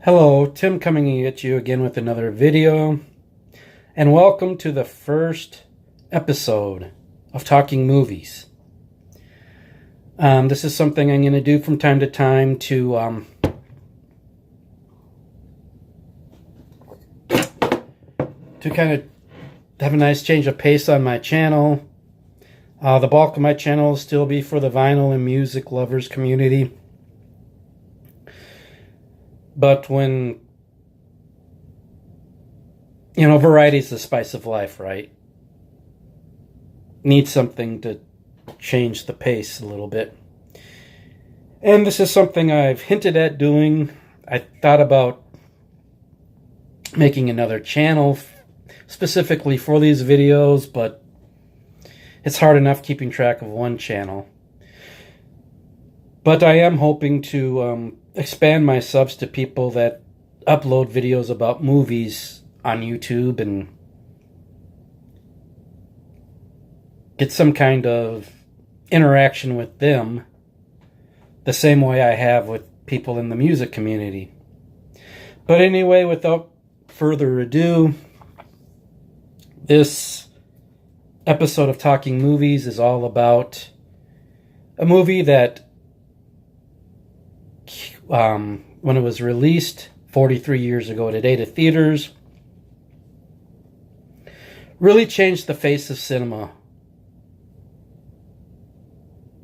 Hello, Tim coming at you again with another video, and welcome to the first episode of Talking Movies. This is something I'm going to do from time to time to kind of have a nice change of pace on my channel. The bulk of my channel will still be for the vinyl and music lovers community. But when, variety is the spice of life, right? Need something to change the pace a little bit. And this is something I've hinted at doing. I thought about making another channel specifically for these videos, but it's hard enough keeping track of one channel. But I am hoping to expand my subs to people that upload videos about movies on YouTube and get some kind of interaction with them the same way I have with people in the music community. But anyway, without further ado, this episode of Talking Movies is all about a movie that when it was released 43 years ago today to theaters, really changed the face of cinema,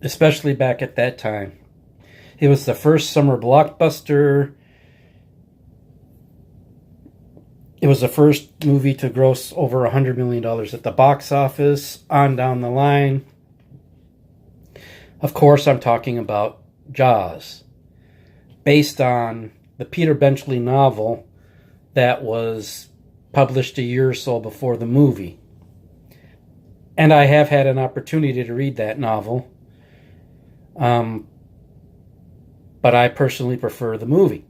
especially back at that time. It was the first summer blockbuster. It was the first movie to gross over $100 million at the box office, on down the line. Of course, I'm talking about Jaws, based on the Peter Benchley novel that was published a year or so before the movie. And I have had an opportunity to read that novel, but I personally prefer the movie.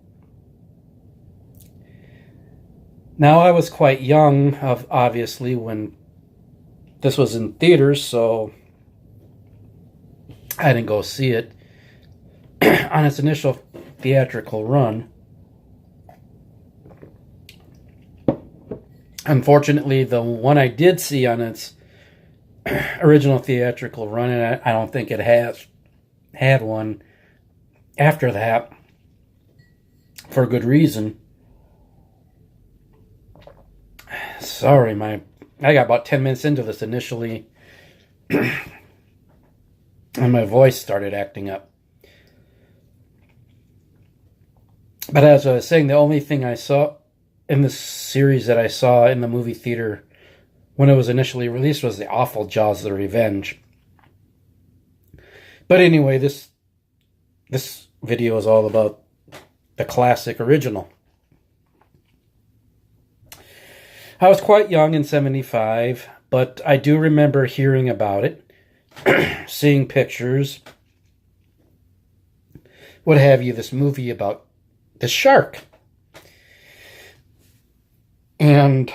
Now, I was quite young, obviously, when this was in theaters, so I didn't go see it on its initial theatrical run. Unfortunately, the one I did see on its original theatrical run, and I don't think it has had one after that, for a good reason. Sorry, I got about 10 minutes into this initially, and my voice started acting up. But as I was saying, the only thing I saw in this series that I saw in the movie theater when it was initially released was the awful Jaws: The Revenge. But anyway, this video is all about the classic original. I was quite young in 75, but I do remember hearing about it, seeing pictures, what have you, this movie about the shark. And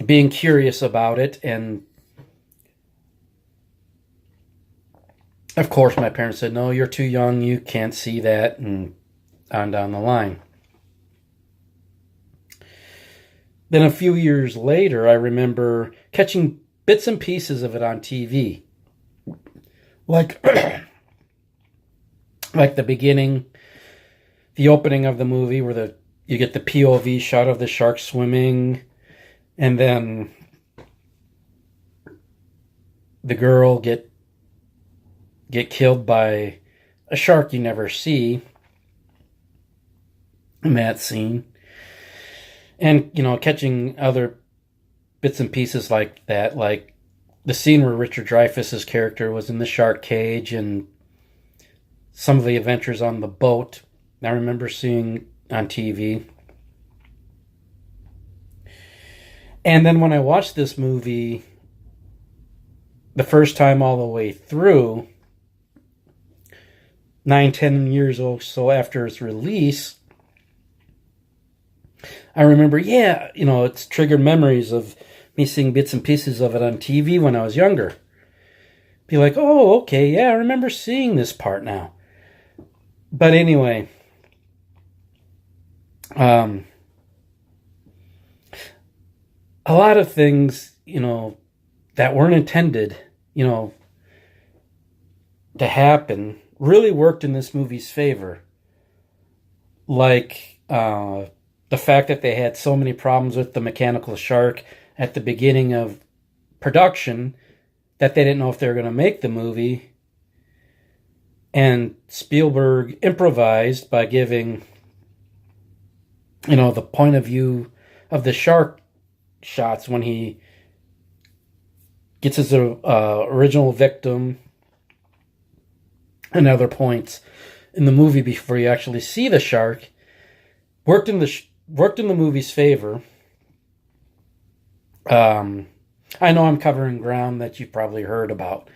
being curious about it, and of course my parents said, no, you're too young, you can't see that, and on down the line. Then a few years later, I remember catching bits and pieces of it on TV. Like the beginning, the opening of the movie where you get the POV shot of the shark swimming, and then the girl get killed by a shark you never see in that scene. And, catching other bits and pieces like that, like the scene where Richard Dreyfuss's character was in the shark cage, and some of the adventures on the boat I remember seeing on TV. And then when I watched this movie the first time all the way through, 9-10 years or so after its release, I remember, it's triggered memories of me seeing bits and pieces of it on TV when I was younger. Be like, oh, okay, yeah, I remember seeing this part now. But anyway, Um, a lot of things, that weren't intended, to happen really worked in this movie's favor. Like the fact that they had so many problems with the mechanical shark at the beginning of production that they didn't know if they were going to make the movie. And Spielberg improvised by giving, the point of view of the shark shots when he gets his original victim and other points in the movie before you actually see the shark. Worked in the movie's favor. I know I'm covering ground that you've probably heard about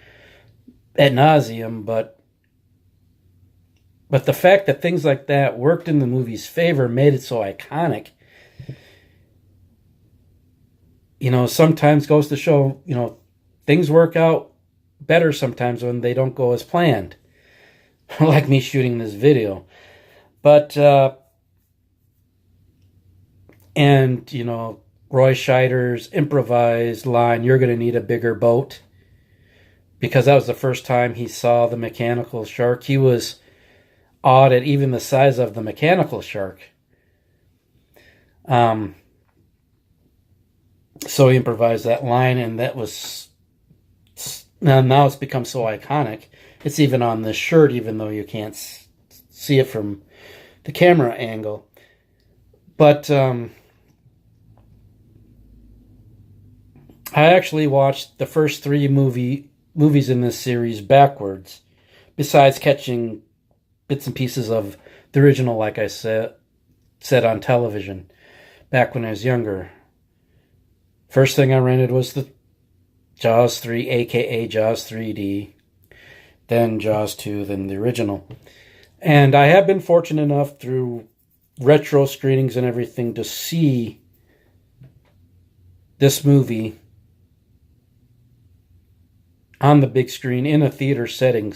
ad nauseum, but the fact that things like that worked in the movie's favor made it so iconic. Sometimes goes to show, things work out better sometimes when they don't go as planned. Like me shooting this video. But, Roy Scheider's improvised line, "You're going to need a bigger boat," because that was the first time he saw the mechanical shark. He was awed at even the size of the mechanical shark. So he improvised that line, and that was... Now it's become so iconic. It's even on the shirt, even though you can't see it from the camera angle. But I actually watched the first three movies in this series backwards, besides catching bits and pieces of the original, like I said on television back when I was younger. First thing I rented was the Jaws 3, aka Jaws 3D, then Jaws 2, then the original. And I have been fortunate enough through retro screenings and everything to see this movie on the big screen in a theater setting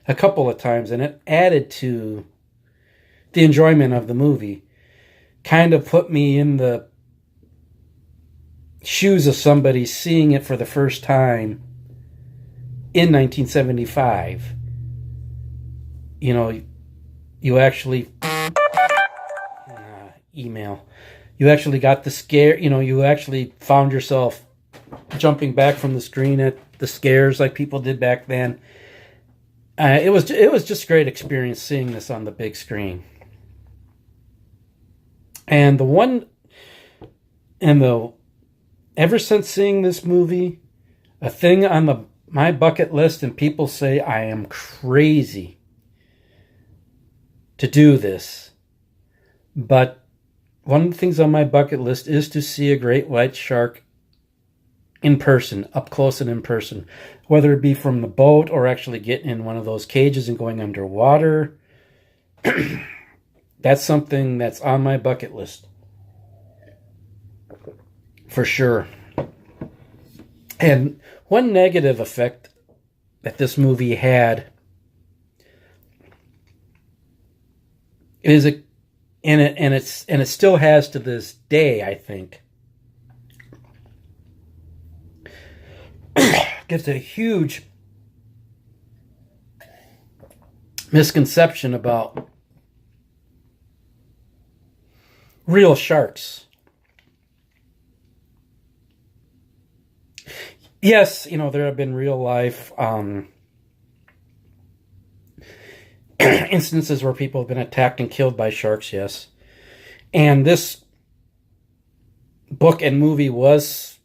a couple of times, and it added to the enjoyment of the movie. Kind of put me in the shoes of somebody seeing it for the first time in 1975. You actually email. You actually got the scare. You actually found yourself jumping back from the screen at the scares like people did back then. It was just a great experience seeing this on the big screen. And ever since seeing this movie, a thing on my bucket list, and people say I am crazy to do this, but one of the things on my bucket list is to see a great white shark in person, up close and in person, whether it be from the boat or actually getting in one of those cages and going underwater. That's something that's on my bucket list for sure. And one negative effect that this movie had is it still has to this day, I think. Gives a huge misconception about real sharks. Yes, there have been real life instances where people have been attacked and killed by sharks, yes. And this book and movie was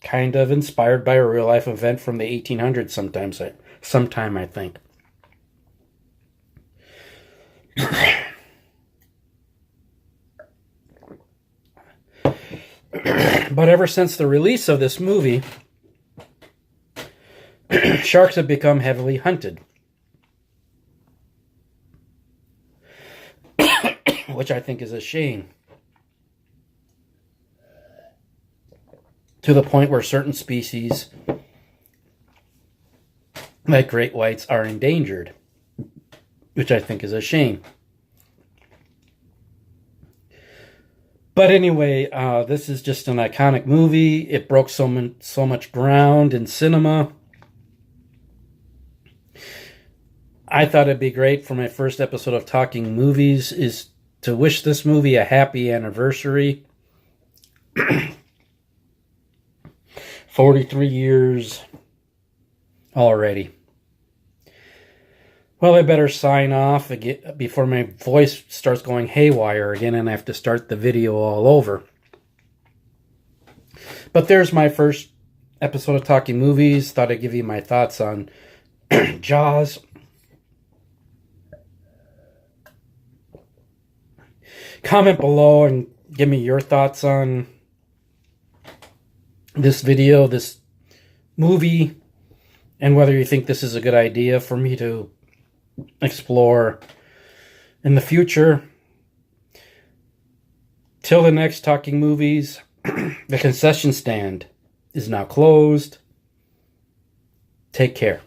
kind of inspired by a real life event from the 1800s sometime, I think. But ever since the release of this movie, sharks have become heavily hunted. Which I think is a shame. To the point where certain species, like great whites, are endangered. Which I think is a shame. But anyway, this is just an iconic movie. It broke so much ground in cinema. I thought it'd be great for my first episode of Talking Movies is to wish this movie a happy anniversary. 43 years already. Well, I better sign off again before my voice starts going haywire again and I have to start the video all over. But there's my first episode of Talking Movies. Thought I'd give you my thoughts on Jaws. Comment below and give me your thoughts on this video, this movie, and whether you think this is a good idea for me to explore in the future. Till the next Talking Movies, the concession stand is now closed. Take care.